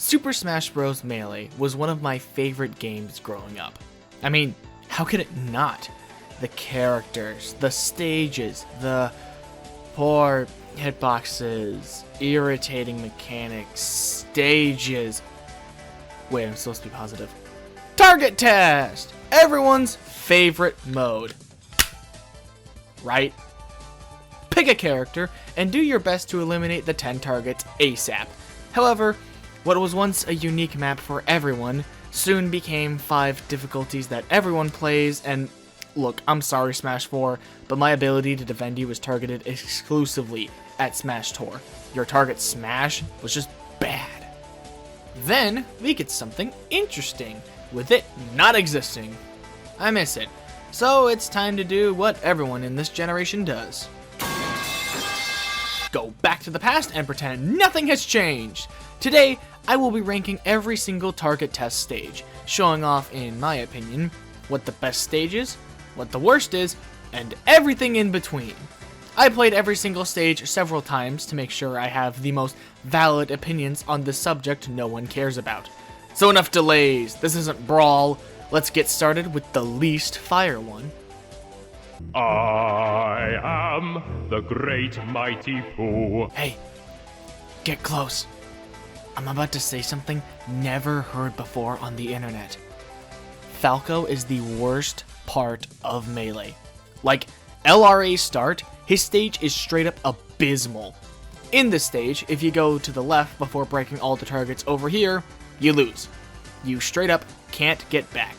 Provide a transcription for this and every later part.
Super Smash Bros. Melee was one of my favorite games growing up. I mean, how could it not? The characters, the stages, the poor hitboxes, irritating mechanics, stages. Wait, I'm supposed to be positive. Target test! Everyone's favorite mode. Right? Pick a character and do your best to eliminate the 10 targets ASAP. However, what was once a unique map for everyone soon became 5 difficulties that everyone plays, and look, I'm sorry Smash 4, but my ability to defend you was targeted exclusively at Smash Tour. Your target Smash was just bad. Then we get something interesting, with it not existing. I miss it. So it's time to do what everyone in this generation does. Go back to the past and pretend nothing has changed. Today, I will be ranking every single target test stage, showing off, in my opinion, what the best stage is, what the worst is, and everything in between. I played every single stage several times to make sure I have the most valid opinions on this subject no one cares about. So enough delays, this isn't Brawl, let's get started with the least fire one. I am the great mighty Pooh. Hey, get close. I'm about to say something never heard before on the internet. Falco is the worst part of Melee. Like, LRA start, his stage is straight up abysmal. In this stage, if you go to the left before breaking all the targets over here, you lose. You straight up can't get back.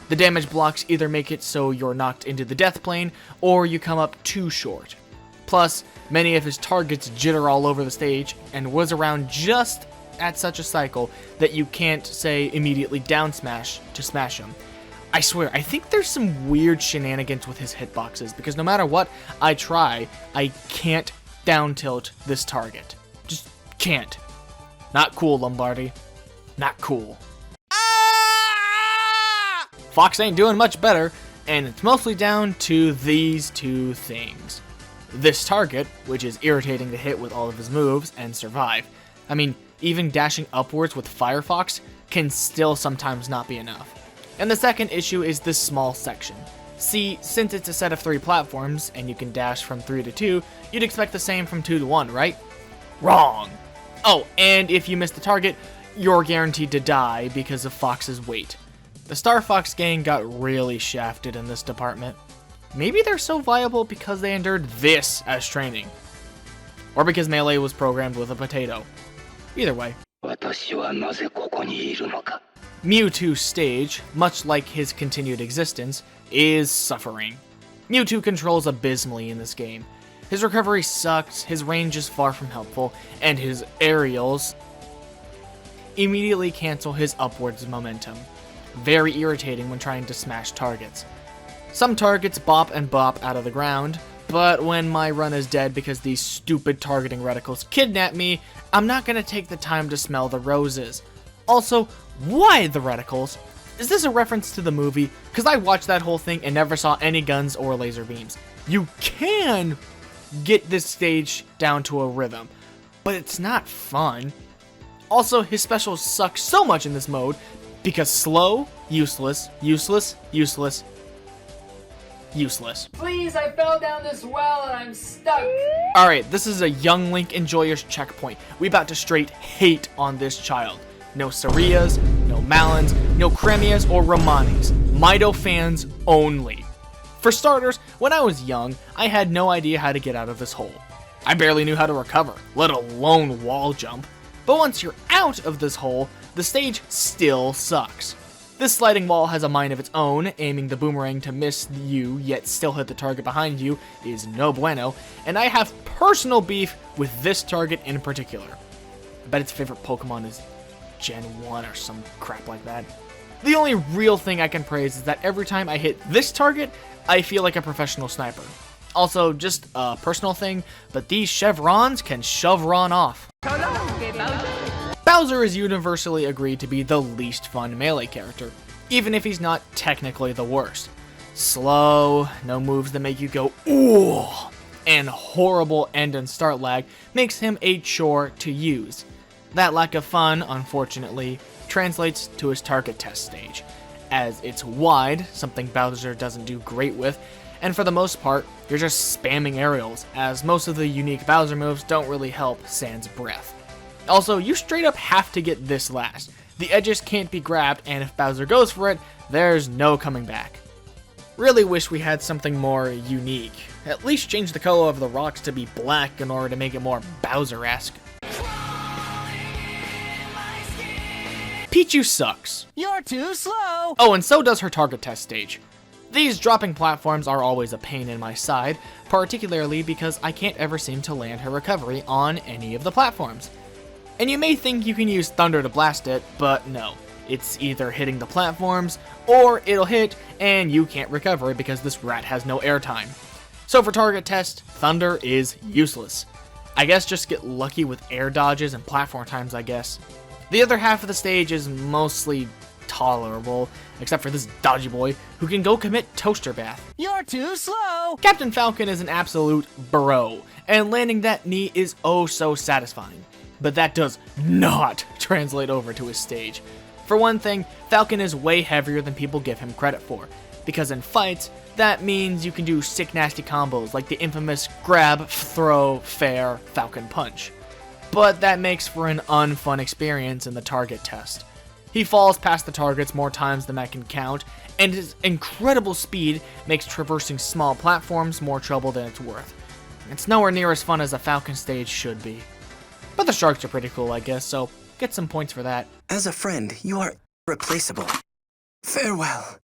The damage blocks either make it so you're knocked into the death plane, or you come up too short. Plus, many of his targets jitter all over the stage, and whiz around just at such a cycle that you can't, say, immediately down smash to smash him. I swear, I think there's some weird shenanigans with his hitboxes, because no matter what I try, I can't down tilt this target. Just can't. Not cool, Lombardi. Not cool. Fox ain't doing much better, and it's mostly down to these two things. This target, which is irritating to hit with all of his moves and survive. I mean, even dashing upwards with Firefox can still sometimes not be enough. And the second issue is this small section. See, since it's a set of 3 platforms, and you can dash from 3 to 2, you'd expect the same from 2 to 1, right? Wrong! Oh, and if you miss the target, you're guaranteed to die because of Fox's weight. The Star Fox gang got really shafted in this department. Maybe they're so viable because they endured this as training. Or because Melee was programmed with a potato. Either way. Mewtwo's stage, much like his continued existence, is suffering. Mewtwo controls abysmally in this game. His recovery sucks, his range is far from helpful, and his aerials immediately cancel his upwards momentum. Very irritating when trying to smash targets. Some targets bop and bop out of the ground, but when my run is dead because these stupid targeting reticles kidnap me, I'm not going to take the time to smell the roses. Also, why the reticles? Is this a reference to the movie? Because I watched that whole thing and never saw any guns or laser beams. You can get this stage down to a rhythm, but it's not fun. Also, his specials suck so much in this mode because slow, useless, useless, useless, useless. Please, I fell down this well and I'm stuck. Alright, this is a young Link enjoyer's checkpoint. We about to straight hate on this child. No Sarias, no Malins, no Cremias or Romanis. Mido fans only. For starters, when I was young, I had no idea how to get out of this hole. I barely knew how to recover, let alone wall jump. But once you're out of this hole, the stage still sucks. This sliding wall has a mind of its own, aiming the boomerang to miss you yet still hit the target behind you is no bueno, and I have personal beef with this target in particular. I bet its favorite Pokemon is Gen 1 or some crap like that. The only real thing I can praise is that every time I hit this target, I feel like a professional sniper. Also, just a personal thing, but these chevrons can shove-ron off. Bowser is universally agreed to be the least fun Melee character, even if he's not technically the worst. Slow, no moves that make you go ooh, and horrible end and start lag makes him a chore to use. That lack of fun, unfortunately, translates to his target test stage, as it's wide, something Bowser doesn't do great with, and for the most part, you're just spamming aerials, as most of the unique Bowser moves don't really help sans breath. Also, you straight up have to get this last. The edges can't be grabbed, and if Bowser goes for it, there's no coming back. Really wish we had something more unique. At least change the color of the rocks to be black in order to make it more Bowser-esque. Pichu sucks. You're too slow! Oh, and so does her target test stage. These dropping platforms are always a pain in my side, particularly because I can't ever seem to land her recovery on any of the platforms. And you may think you can use Thunder to blast it, but no. It's either hitting the platforms, or it'll hit and you can't recover because this rat has no airtime. So for target test, Thunder is useless. I guess just get lucky with air dodges and platform times, I guess. The other half of the stage is mostly tolerable, except for this dodgy boy who can go commit toaster bath. You're too slow! Captain Falcon is an absolute bro, and landing that knee is oh so satisfying. But that does not translate over to his stage. For one thing, Falcon is way heavier than people give him credit for, because in fights, that means you can do sick nasty combos like the infamous grab, throw, fair, Falcon punch. But that makes for an unfun experience in the target test. He falls past the targets more times than I can count, and his incredible speed makes traversing small platforms more trouble than it's worth. It's nowhere near as fun as a Falcon stage should be. But the sharks are pretty cool, I guess, so get some points for that. As a friend, you are irreplaceable. Farewell.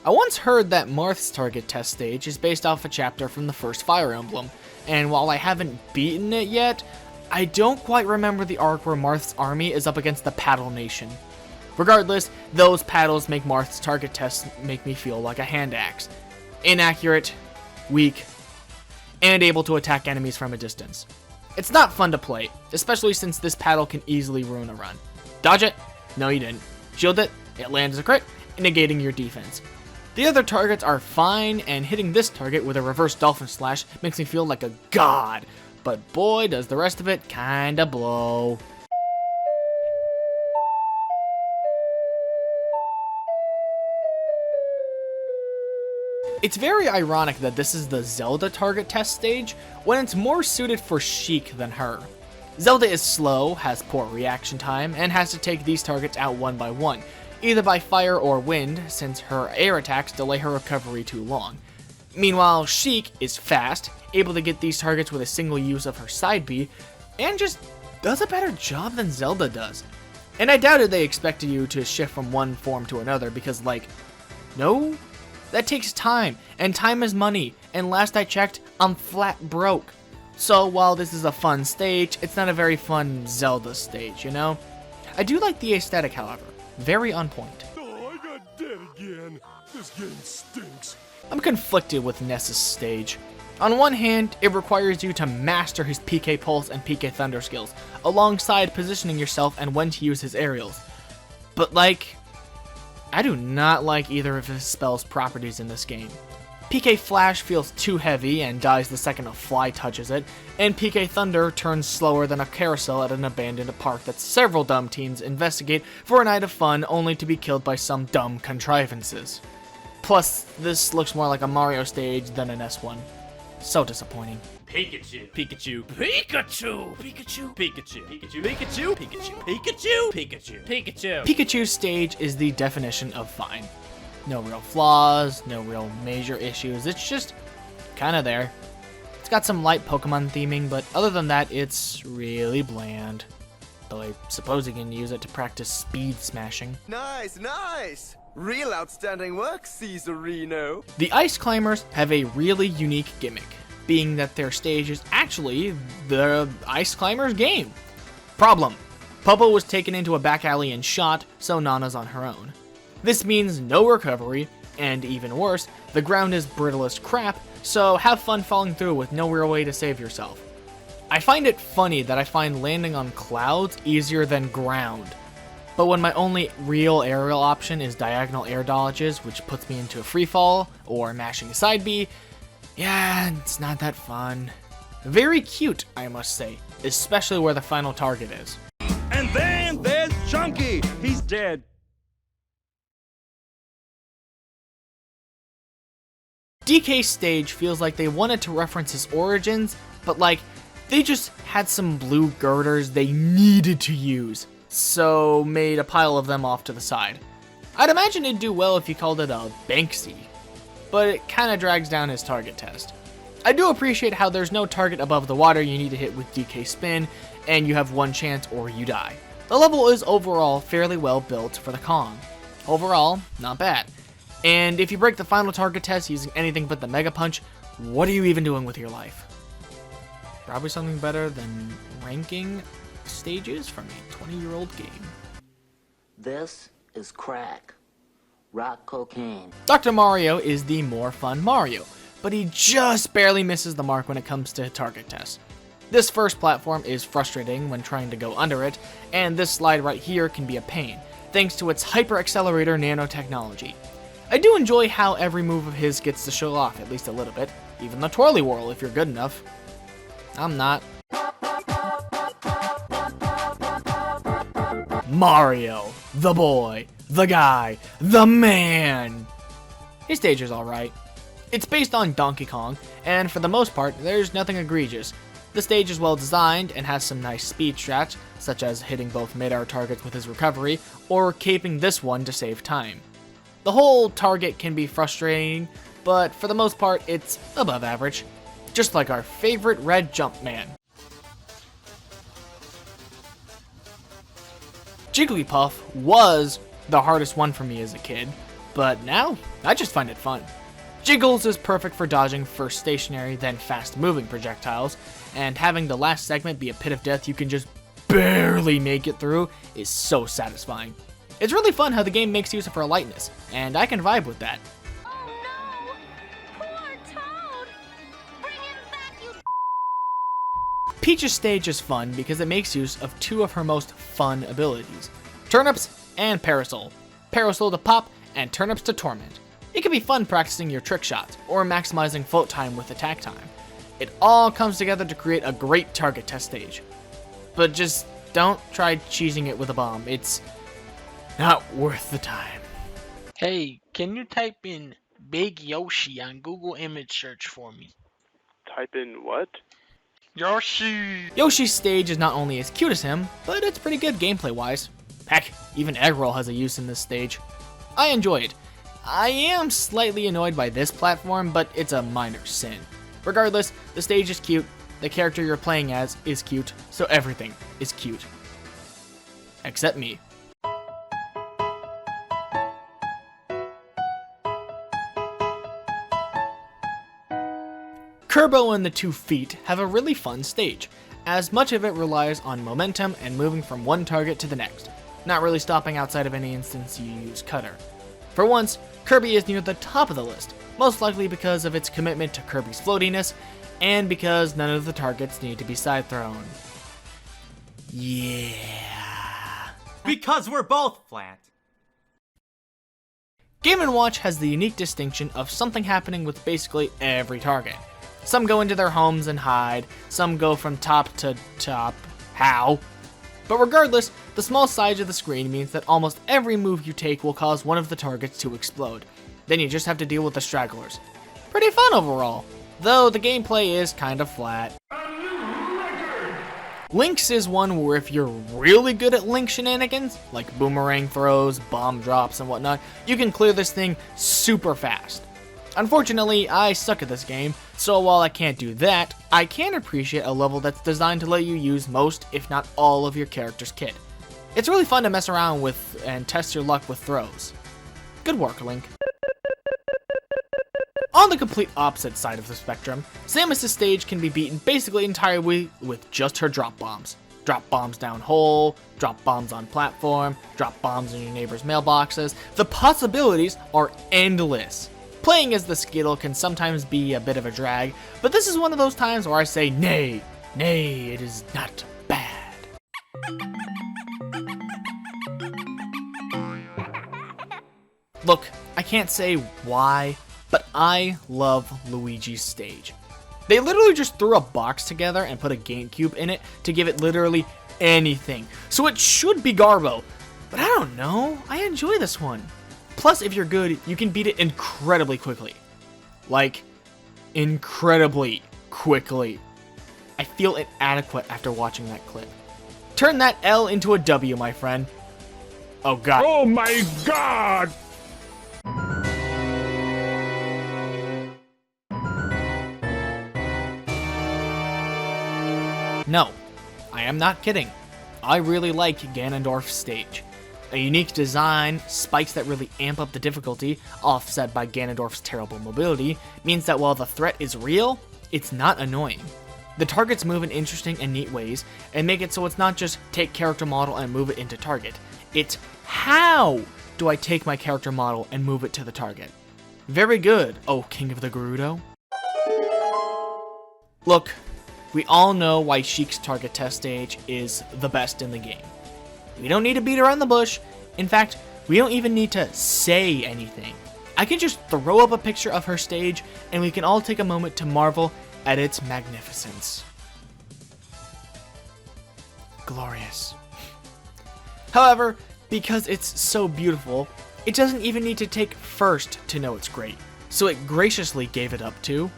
I once heard that Marth's target test stage is based off a chapter from the first Fire Emblem, and while I haven't beaten it yet, I don't quite remember the arc where Marth's army is up against the Paddle Nation. Regardless, those paddles make Marth's target test make me feel like a hand axe. Inaccurate, weak, and able to attack enemies from a distance. It's not fun to play, especially since this paddle can easily ruin a run. Dodge it? No you didn't. Shield it? It lands a crit, negating your defense. The other targets are fine, and hitting this target with a reverse dolphin slash makes me feel like a god. But boy, does the rest of it kinda blow. It's very ironic that this is the Zelda target test stage, when it's more suited for Sheik than her. Zelda is slow, has poor reaction time, and has to take these targets out one by one, either by fire or wind, since her air attacks delay her recovery too long. Meanwhile, Sheik is fast, able to get these targets with a single use of her side B, and just does a better job than Zelda does. And I doubted they expected you to shift from one form to another because, like, no? That takes time, and time is money, and last I checked, I'm flat broke. So while this is a fun stage, it's not a very fun Zelda stage, you know? I do like the aesthetic, however. Very on point. Oh, I got dead again. This game stinks. I'm conflicted with Ness's stage. On one hand, it requires you to master his PK Pulse and PK Thunder skills, alongside positioning yourself and when to use his aerials. But like, I do not like either of his spell's properties in this game. PK Flash feels too heavy and dies the second a fly touches it, and PK Thunder turns slower than a carousel at an abandoned park that several dumb teens investigate for a night of fun only to be killed by some dumb contrivances. Plus, this looks more like a Mario stage than an S1. So disappointing. Pikachu. Pikachu. Pikachu. Pikachu. Pikachu. Pikachu. Pikachu. Pikachu. Pikachu. Pikachu. Pikachu. Pikachu's stage is the definition of fine. No real flaws, no real major issues, it's just kinda there. It's got some light Pokemon theming, but other than that, it's really bland. Though I suppose you can use it to practice speed smashing. Nice, nice! Real outstanding work, Caesarino. The Ice Climbers have a really unique gimmick, being that their stage is actually the Ice Climbers game. Problem: Popo was taken into a back alley and shot, so Nana's on her own. This means no recovery, and even worse, the ground is brittle as crap, so have fun falling through with no real way to save yourself. I find it funny that I find landing on clouds easier than ground, but when my only real aerial option is diagonal air dodges, which puts me into a free fall, or mashing a side B, yeah, it's not that fun. Very cute, I must say. especially where the final target is. And then there's Chunky. He's dead. DK's stage feels like they wanted to reference his origins, but like, they just had some blue girders they needed to use, so made a pile of them off to the side. I'd imagine it'd do well if you called it a Banksy, but it kinda drags down his target test. I do appreciate how there's no target above the water you need to hit with DK Spin, and you have one chance or you die. The level is overall fairly well built for the Kong. Overall, not bad. And if you break the final target test using anything but the Mega Punch, what are you even doing with your life? Probably something better than ranking stages from a 20-year-old game. This is crack. Rock cocaine. Dr. Mario is the more fun Mario, but he just barely misses the mark when it comes to target tests. This first platform is frustrating when trying to go under it, and this slide right here can be a pain, thanks to its hyper accelerator nanotechnology. I do enjoy how every move of his gets to show off at least a little bit, even the twirly whirl if you're good enough. I'm not. Mario, the boy, the guy, the man! His stage is alright. It's based on Donkey Kong, and for the most part, there's nothing egregious. The stage is well designed and has some nice speed strats, such as hitting both mid-air targets with his recovery, or caping this one to save time. The whole target can be frustrating, but for the most part, it's above average. Just like our favorite red jump man. Jigglypuff was the hardest one for me as a kid, but now, I just find it fun. Jiggles is perfect for dodging first stationary, then fast-moving projectiles, and having the last segment be a pit of death you can just barely make it through is so satisfying. It's really fun how the game makes use of her lightness, and I can vibe with that. Oh no! Poor Toad! Bring him back, you... Peach's stage is fun because it makes use of two of her most fun abilities, Turnips and Parasol. Parasol to pop, and Turnips to torment. It can be fun practicing your trick shots, or maximizing float time with attack time. It all comes together to create a great target test stage. But just don't try cheesing it with a bomb, it's not worth the time. Hey, can you type in Big Yoshi on Google image search for me? Type in what? Yoshi! Yoshi's stage is not only as cute as him, but it's pretty good gameplay wise. Heck, even Eggroll has a use in this stage. I enjoy it. I am slightly annoyed by this platform, but it's a minor sin. Regardless, the stage is cute, the character you're playing as is cute, so everything is cute. Except me. Kerbo and the 2 feet have a really fun stage, as much of it relies on momentum and moving from one target to the next, not really stopping outside of any instance you use Cutter. For once, Kirby is near the top of the list, most likely because of its commitment to Kirby's floatiness, and because none of the targets need to be side thrown. Yeah. Because we're both flat. Game & Watch has the unique distinction of something happening with basically every target. Some go into their homes and hide, some go from top to top. How? But regardless, the small size of the screen means that almost every move you take will cause one of the targets to explode. Then you just have to deal with the stragglers. Pretty fun overall, though the gameplay is kind of flat. Link's is one where if you're really good at Link shenanigans, like boomerang throws, bomb drops, and whatnot, you can clear this thing super fast. Unfortunately, I suck at this game, so while I can't do that, I can appreciate a level that's designed to let you use most, if not all, of your character's kit. It's really fun to mess around with and test your luck with throws. Good work, Link. On the complete opposite side of the spectrum, Samus's stage can be beaten basically entirely with just her drop bombs. Drop bombs down hole, drop bombs on platform, drop bombs in your neighbor's mailboxes. The possibilities are endless. Playing as the Skittle can sometimes be a bit of a drag, but this is one of those times where I say, nay, it is not bad. Look, I can't say why, but I love Luigi's stage. They literally just threw a box together and put a GameCube in it to give it literally anything. So it should be Garbo. But I don't know. I enjoy this one. Plus, if you're good, you can beat it incredibly quickly. Like, incredibly quickly. I feel inadequate after watching that clip. Turn that L into a W, my friend. Oh god. Oh my god! No, I am not kidding. I really like Ganondorf's stage. A unique design, spikes that really amp up the difficulty, offset by Ganondorf's terrible mobility, means that while the threat is real, it's not annoying. The targets move in interesting and neat ways, and make it so it's not just take character model and move it into target. It's how do I take my character model and move it to the target. Very good, oh King of the Gerudo. Look, we all know why Sheik's target test stage is the best in the game. We don't need to beat around the bush. In fact, we don't even need to say anything. I can just throw up a picture of her stage and we can all take a moment to marvel at its magnificence. Glorious. However, because it's so beautiful, it doesn't even need to take first to know it's great. So it graciously gave it up to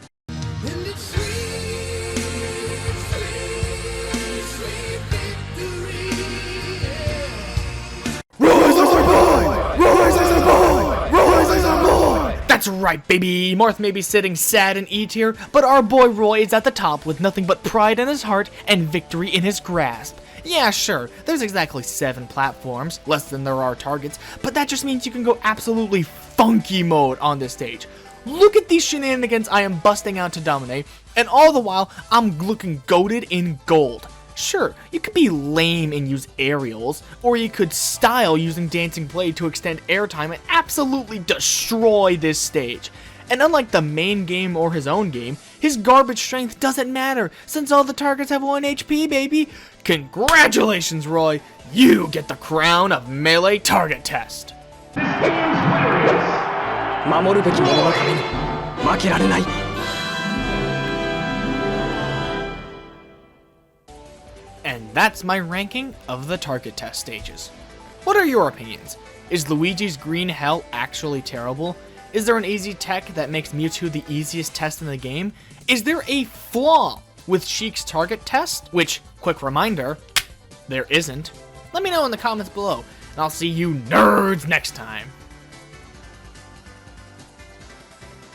That's right, baby! Marth may be sitting sad in E tier, but our boy Roy is at the top with nothing but pride in his heart and victory in his grasp. Yeah, sure, there's exactly 7 platforms, less than there are targets, but that just means you can go absolutely funky mode on this stage. Look at these shenanigans I am busting out to dominate, and all the while, I'm looking goated in gold. Sure, you could be lame and use aerials, or you could style using Dancing Blade to extend airtime and absolutely destroy this stage. And unlike the main game or his own game, his garbage strength doesn't matter, since all the targets have 1 HP, baby! Congratulations, Roy! You get the crown of Melee Target Test! 守るべき者のために負けられない。 And that's my ranking of the target test stages. What are your opinions? Is Luigi's Green Hell actually terrible? Is there an easy tech that makes Mewtwo the easiest test in the game? Is there a flaw with Sheik's target test? Which, quick reminder, there isn't. Let me know in the comments below, and I'll see you nerds next time.